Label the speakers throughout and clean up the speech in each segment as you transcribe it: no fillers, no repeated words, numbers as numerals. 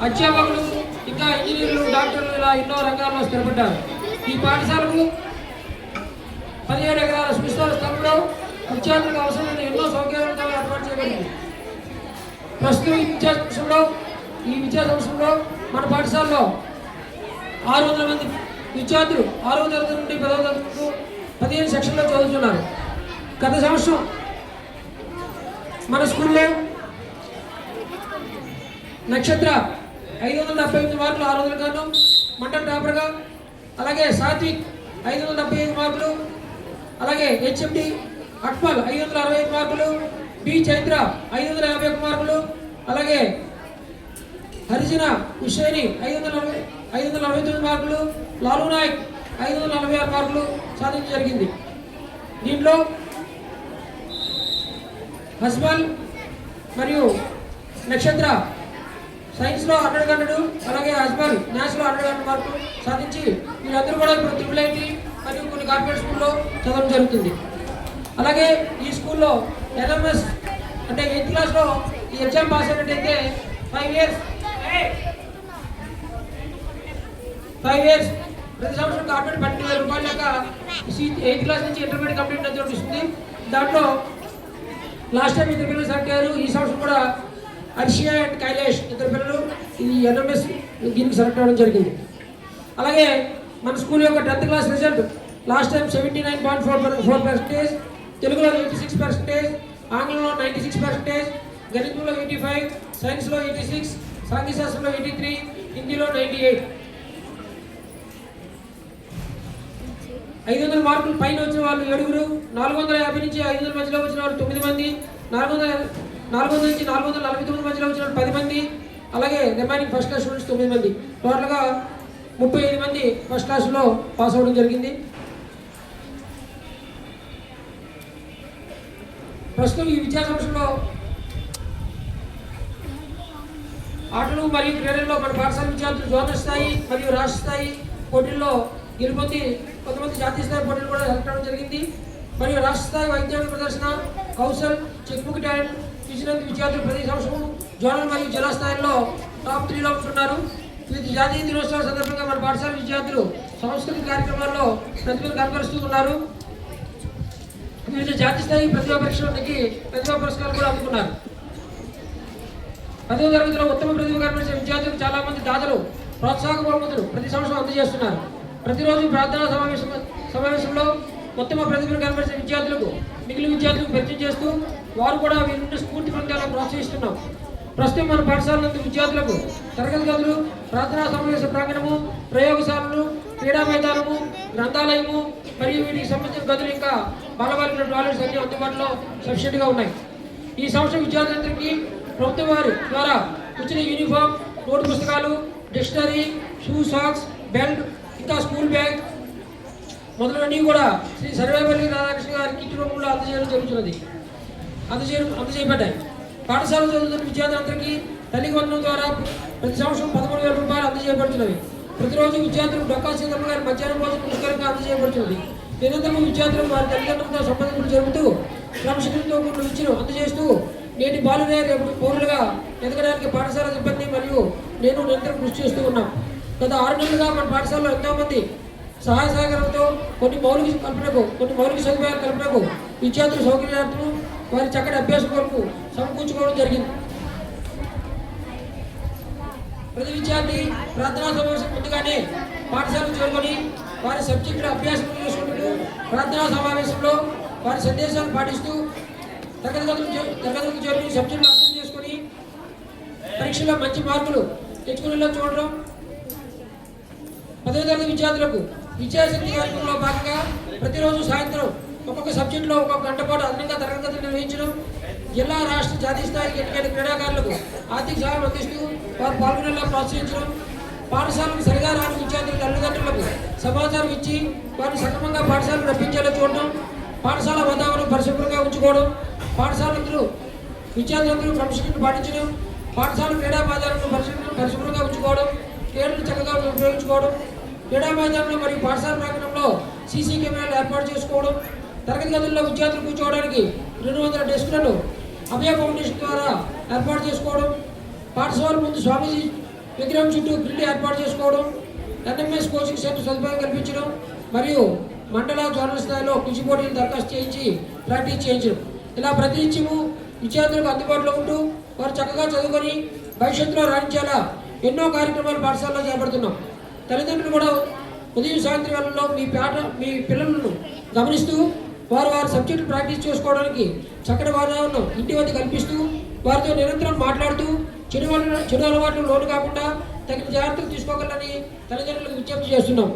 Speaker 1: అధ్యాపకులు, ఇంకా ఇంజనీర్లు, డాక్టర్లు ఇలా ఎన్నో రంగాల్లో స్థిరపడ్డారు. ఈ పాఠశాలకు 17 ఎకరాల సువిశాల స్థలంలో విద్యార్థులకు అవసరమైన ఎన్నో సౌకర్యాలతో ఏర్పాటు చేయబడింది. ప్రస్తుతం ఈ విద్యా సంవత్సరంలో మన పాఠశాలలో 600 మంది విద్యార్థులు 6వ తరగతి నుండి 10వ తరగతి 15 సెక్షన్లో చదువుతున్నారు. గత సంవత్సరం మన స్కూల్లో నక్షత్ర 575 మార్కులు 600 గాను మండల్ టాపర్గా, అలాగే సాత్విక్ 575 మార్కులు, అలాగే హెచ్ఎండి అక్మల్ 565 మార్కులు, బి చైత్ర 551 మార్కులు, అలాగే హరిజన హుషేని 549 మార్కులు, లాలు నాయక్ 546 మార్కులు సాధించడం జరిగింది. దీంట్లో హస్బల్ మరియు నక్షత్ర సైన్స్లో 100 అలాగే హస్బల్ మ్యాథ్స్లో 100 మార్కులు సాధించి వీళ్ళందరూ కూడా ఇప్పుడు ట్రిపుల్ ఐటీ మరియు కొన్ని కార్పొరేట్ స్కూల్లో చదవడం జరుగుతుంది. అలాగే ఈ స్కూల్లో ఎల్ఎంఎస్ అంటే 8th క్లాస్లో ఈ ఎగ్జామ్ పాస్ అయినట్టయితే 5 ఇయర్స్ ప్రతి సంవత్సరం కార్పొరేట్ 12,000 రూపాయల లెక్క 8th క్లాస్ నుంచి ఇంటర్మీడియట్ కంప్లీట్ అయితే ఇస్తుంది. దాంట్లో లాస్ట్ టైం 2 పిల్లలు సెలెక్ట్ అయ్యారు. ఈ సంవత్సరం కూడా అర్షియా అండ్ కైలాష్ 2 పిల్లలు ఈ ఎన్ఎంఎస్ దీనికి సెలెక్ట్ అవ్వడం జరిగింది. అలాగే మన స్కూల్ యొక్క 10th class result last time 79.4%, తెలుగులో 86%, ఆంగ్లంలో 96%, గణితంలో 85, సైన్స్లో 86, సాంఘికశాస్త్రంలో 83, హిందీలో 98. 500 మార్కులు పైన వచ్చిన వాళ్ళు 7, 450 నుంచి 500 మధ్యలో వచ్చిన వాళ్ళు 9 మంది, 400 నుంచి 449 మధ్యలో వచ్చిన వాళ్ళు 10 మంది, అలాగే రిమైనింగ్ ఫస్ట్ క్లాస్ స్టూడెంట్స్ 9 మంది. టోటల్గా 35 మంది ఫస్ట్ క్లాస్లో పాస్ అవ్వడం జరిగింది. ప్రస్తుతం ఈ విద్యా సంవత్సరంలో ఆటలు మరియు క్రీడల్లో మన పాఠశాల విద్యార్థులు జోనల్ స్థాయి మరియు రాష్ట్ర స్థాయి పోటీల్లో గెలుపొంది కొంతమంది జాతీయ స్థాయి పోటీలు కూడా సెలెక్ట్ అవ్వడం జరిగింది. మరియు రాష్ట్ర స్థాయి వైజ్ఞానిక ప్రదర్శన, కౌశల్, చెక్బుక్ టాలెంట్ చూసినందుకు విద్యార్థులు ప్రతి సంవత్సరం జోనల్ మరియు జిల్లా స్థాయిలో టాప్ 3లో ఉంటున్నారు. వివిధ జాతీయ దినోత్సవాల సందర్భంగా మన పాఠశాల విద్యార్థులు సాంస్కృతిక కార్యక్రమాల్లో ప్రతిభను కనబరుస్తూ ఉన్నారు. వివిధ జాతీయ స్థాయి ప్రతిభా పరీక్షలకి ప్రతిభా పురస్కారాలు కూడా అందుకున్నారు. 10వ తరగతిలో ఉత్తమ ప్రతిభ కనబరిచిన విద్యార్థులకు చాలా మంది దాతలు ప్రోత్సాహక బహుమతులు ప్రతి సంవత్సరం అందజేస్తున్నారు. ప్రతిరోజు ప్రార్థనా సమావేశంలో ఉత్తమ ప్రతిభను కనబరిచిన విద్యార్థులకు మిగిలిన విద్యార్థులకు పరిచయం చేస్తూ వారు కూడా వీరి నుండి స్ఫూర్తి పొందేలా ప్రోత్సహిస్తున్నాం. ప్రస్తుతం మన పాఠశాల నందు విద్యార్థులకు తరగతి గదులు, ప్రార్థనా సమావేశ ప్రాంగణము, ప్రయోగశాలలు, క్రీడా మైదానము, గ్రంథాలయము మరియు వీటికి సంబంధించిన గదులు ఇంకా బాలబాలికల టాయిలెట్స్ అన్ని అందుబాటులో సఫిషియెంట్గా ఉన్నాయి. ఈ సంవత్సరం విద్యార్థులందరికీ ప్రభుత్వం వారి ద్వారా ఉచిత యూనిఫామ్, నోటు పుస్తకాలు, డిక్షనరీ, షూ, సాక్స్, బెల్ట్, ఇంకా స్కూల్ బ్యాగ్ మొదలన్నీ కూడా శ్రీ సర్వేపల్లి రాధాకృష్ణ గారి కిట్ రూపంలో అందజేయబడ్డాయి. పాఠశాల చదువుతున్న విద్యార్థులందరికీ తల్లి వందనం ద్వారా ప్రతి సంవత్సరం 13,000 రూపాయలు అందజేయబడుతున్నవి. ప్రతిరోజు విద్యార్థులు డొక్కా సీతమ్మ గారి మధ్యాహ్నం భోజనం పుస్తకాలుగా అందజేయబడుతున్నది. నిరంతరం విద్యార్థులు వారి తల్లిదండ్రులతో సంబంధింపులు జరుపుతూ క్రమశిక్షణతో కూడిన విద్యను అందజేస్తూ నేటి బాలురే రేపు పౌరులుగా ఎదగడానికి పాఠశాల సిబ్బంది మరియు నేను నిరంతరం కృషి చేస్తూ ఉన్నాం. గత 6 నెలలుగా మన పాఠశాలలో ఎంతోమంది సహాయ సహకారంతో కొన్ని మౌలిక సదుపాయాల కల్పనకు, విద్యార్థుల సౌకర్యార్థం, వారి చక్కటి అభ్యాసం కొరకు సమకూర్చుకోవడం జరిగింది. ప్రతి విద్యార్థి ప్రార్థనా సమావేశం ముందుగానే పాఠశాలకు చేరుకొని వారి సబ్జెక్టుల అభ్యాసం చేసుకుంటూ ప్రార్థనా సమావేశంలో వారి సందేశాలు పాటిస్తూ తరగతులకు చేరుకుని సబ్జెక్టులు అర్థం చేసుకొని పరీక్షలో మంచి మార్కులు తెచ్చుకునేలా చూడడం. 10వ తరగతి విద్యార్థులకు విద్యాశక్తి కార్యక్రమంలో భాగంగా ప్రతిరోజు సాయంత్రం ఒక్కొక్క సబ్జెక్టులో ఒక్కొక్క గంట పాటు అదనంగా తరగతులు నిర్వహించడం, జిల్లా, రాష్ట్ర, జాతీయ స్థాయికి ఎన్నికైన క్రీడాకారులకు ఆర్థిక సహాయం అందిస్తూ వారు పాల్గొనేలా ప్రోత్సహించడం, పాఠశాలకు సరిగా రాని విద్యార్థుల తల్లిదండ్రులకు సమాచారం ఇచ్చి వారిని సక్రమంగా పాఠశాలకు రప్పించేలా చూడడం, పాఠశాల వాతావరణం పరిశుభ్రంగా ఉంచుకోవడం, పాఠశాలలు విద్యార్థులందరూ క్రమశిక్షణ పాటించడం, పాఠశాల క్రీడా మైదానంలో పరిశుభ్రంగా ఉంచుకోవడం, క్రీడలు చక్కగా ఉపయోగించుకోవడం, క్రీడా మైదానంలో మరియు పాఠశాల ప్రాంగణంలో సీసీ కెమెరాలు ఏర్పాటు చేసుకోవడం, తరగతి గదుల్లో విద్యార్థులు కూర్చోవడానికి 200 డెస్కులను అభయ ఫౌండేషన్ ద్వారా ఏర్పాటు చేసుకోవడం, పాఠశాల ముందు విగ్రహం చుట్టూ గ్రిల్ ఏర్పాటు చేసుకోవడం, ఎన్ఎంఎస్ కోచింగ్ సెంటర్ సదుపాయం కల్పించడం మరియు మండల జోనల్ స్థాయిలో కృషి పోటీలు దరఖాస్తు చేయించి ప్రాక్టీస్ చేయించడం. ఇలా ప్రతి నిత్యము విద్యార్థులకు అందుబాటులో ఉంటూ వారు చక్కగా చదువుకొని భవిష్యత్తులో రాణించేలా ఎన్నో కార్యక్రమాలు పాఠశాలలో చేపడుతున్నాం. తల్లిదండ్రులు కూడా ఉదయం సాయంత్రం వేళల్లో మీ పిల్లలను గమనిస్తూ వారి సబ్జెక్టు ప్రాక్టీస్ చేసుకోవడానికి చక్కటి వాతావరణం ఇంటి వద్ద కల్పిస్తూ వారితో నిరంతరం మాట్లాడుతూ చెడు అలవాట్లు లోను కాకుండా తగిన జాగ్రత్తలు తీసుకోగలని తల్లిదండ్రులకు విజ్ఞప్తి చేస్తున్నాం.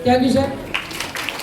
Speaker 1: Thank you sir.